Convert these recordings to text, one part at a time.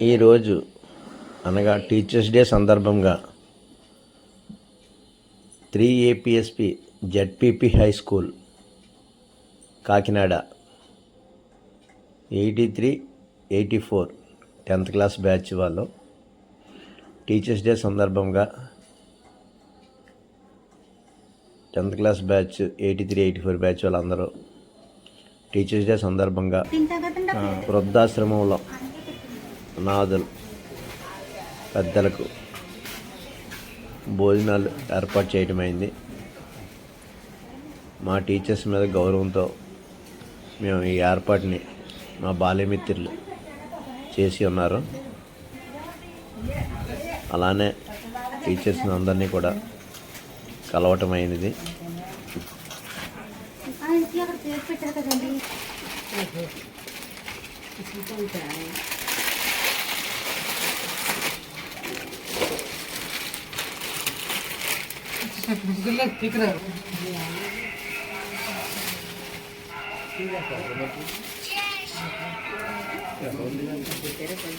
ఈరోజు అనగా teachers day సందర్భంగా 3APSP ZPP high school Kakinada 8384 10th class batch వాళ్ళు టీచర్స్ డే సందర్భంగా 10th క్లాస్ బ్యాచ్ 8384 బ్యాచ్ వాళ్ళందరూ టీచర్స్ డే సందర్భంగా వృద్ధాశ్రమంలో అనాథులు పెద్దలకు భోజనాలు ఏర్పాటు చేయడమైంది. మా టీచర్స్ మీద గౌరవంతో మేము ఈ ఏర్పాటుని మా బాల్యమిత్రులు చేసి ఉన్నారు. అలానే టీచర్స్ని అందరినీ కూడా కలవటమైనది.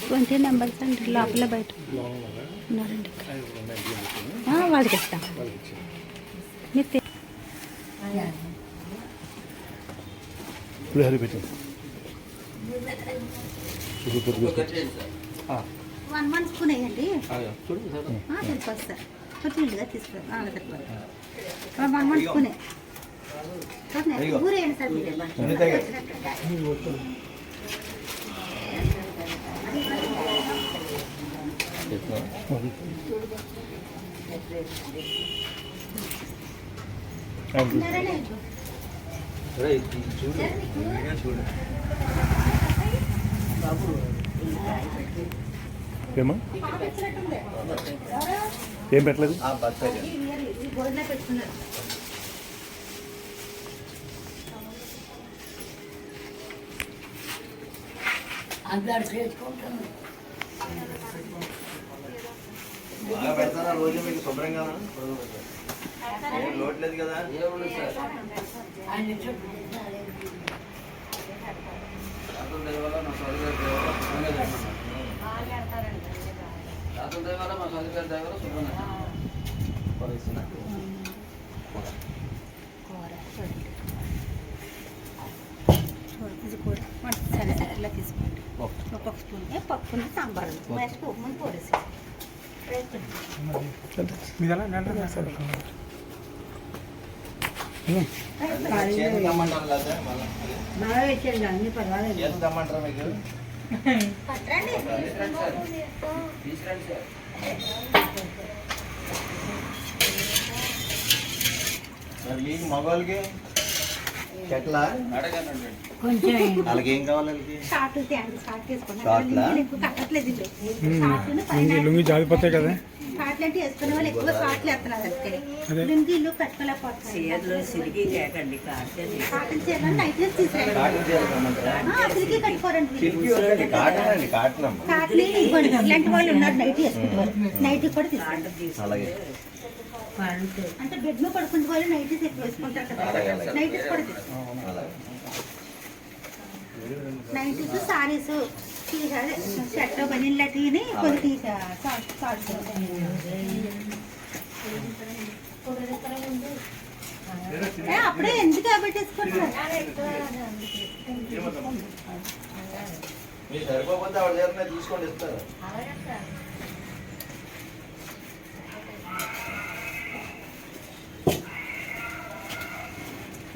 కొంచెం నెంబర్స్ అండి లోపల బయట ఉన్నారండి. వాళ్ళకి ఇస్తాం. వన్ వన్ స్పూన్ వేయండి. సరిపోతుంది సార్. కొంచెం ఇల్లుగా తీసుకురా. వన్ వన్ స్పూనే ఊరేయండి సార్. ఏం పెట్టలేదు. పెడతారా రోజు మీకు శుభ్రంగా లోట్లేదు కదా. ఇలా తీసుకోండి. ఒక్కొక్క స్పూన్ పప్పుని సాంబార్ ముందు పోరేసి అన్ని పర్వాలేదు. మీకు మగవాళ్ళకి చెట్ల కొంచెం వాళ్ళకి ఏం కావాలి? లుంగి జారిపోతాయి కదా. షార్ట్లు వేసుకునే వాళ్ళు ఎక్కువ షార్ట్లు వేస్తున్నారు. లుంగీలు కట్టుకోలేకపోతున్నారు. కాటన్ చీరలు నైట్ సిల్కి కట్టుకోరండి. కాటన్ ఇలాంటి వాళ్ళు ఉన్నారు. నైట్ వేసుకుంటారు. నైట్ కూడా తీసుకోండి. అంటే బెడ్ లో పడుకునే వాళ్ళు నైటీస్ ఎక్కువ వేసుకుంటారు కదా. నైటీస్ కూడా నైటీస్ సారీస్ షర్ట్ బనీన్లా టీని కొన్ని అప్పుడే ఎందుకు కాబట్టి వేసుకుంటున్నారు. తీసుకోండి ఇస్తారు.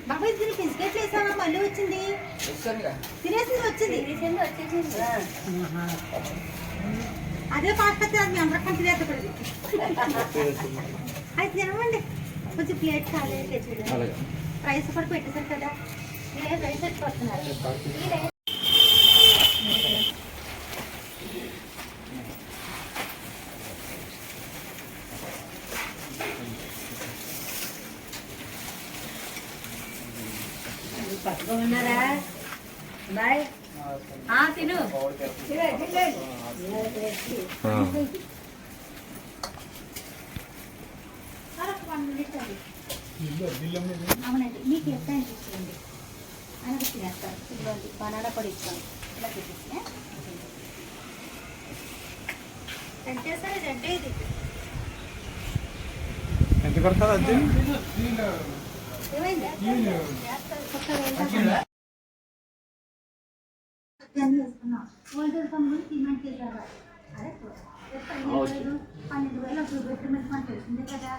బాబాయ్ దీన్ని బిస్కెట్ వేసానా మళ్ళీ వచ్చింది. తినేసింది వచ్చింది. అదే పాస్తా మీ అందరికీ తినేది. అది తినమండి. కొంచెం ప్లేట్ ఖాళీ రైస్ కూడా పెట్టేశారు కదా. రైస్ పెట్టుకుంటున్నారు. పట్టుకోమన్నారా బాయ్? తిను. అవునండి. మీకు ఎంత అనిపిస్తుంది అని తినేస్తారు. బనానా కూడా ఇస్తాను. ఇలా పెట్టేసి రెండేసారి రెండే ఇది ఎంత కడతారు అంతే ఏమైంది ఓల్డర్ కంపెనీ సిమెంట్ చేశారు అదే 12,000 అప్పుడు బెటర్మెంట్ మనకు తెలిసిందే కదా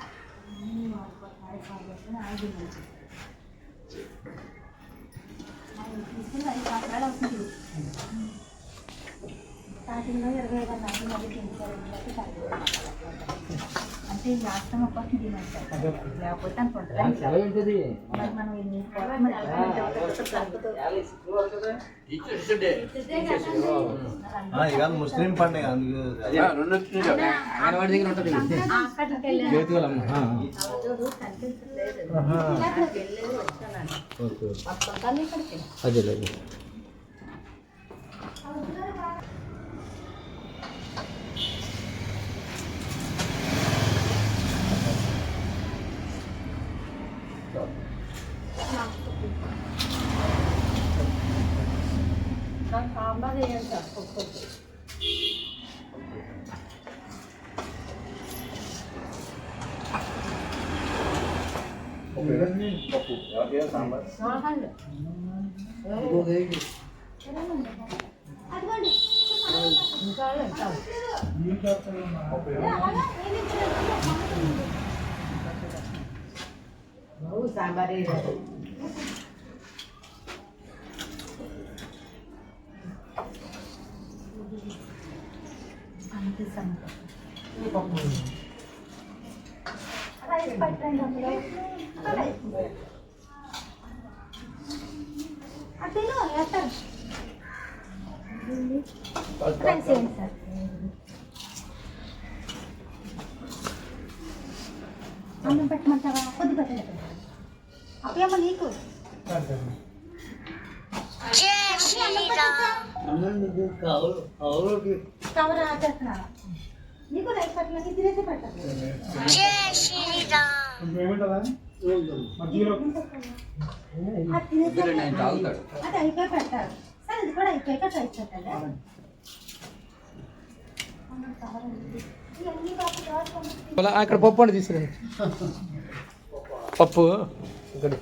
తీసుకుని 5 సంవత్సరాలు అవుతుంది స్టార్టింగ్లో 25,000 అంటే లాస్ట్ టైం ఒక లేకపోతే అనుకుంటుంది మనం ఇక ముస్లిం పండుగ అదే సాంబార్ వేయాలి సార్ సాంబార్ రైస్ పట్టండి అందులో అదే వేస్తాను రైస్ వేయండి సార్ అన్నం పెట్టమంటావా కొద్ది పెట్టండి అప్పయమ్మ నీకు కవర్ ఆచేస్తున్నా నీకు రైస్ పట్టడానికి తినేసి పెట్టాలి అది అయిపోయి పెట్టాలి సార్ ఇది కూడా అయిపోయాక రైస్ పెట్టాలి అక్కడ పప్పు అండి తీసుకురండి పప్పు ఇక్కడ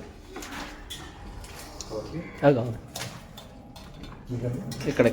ఇక్కడ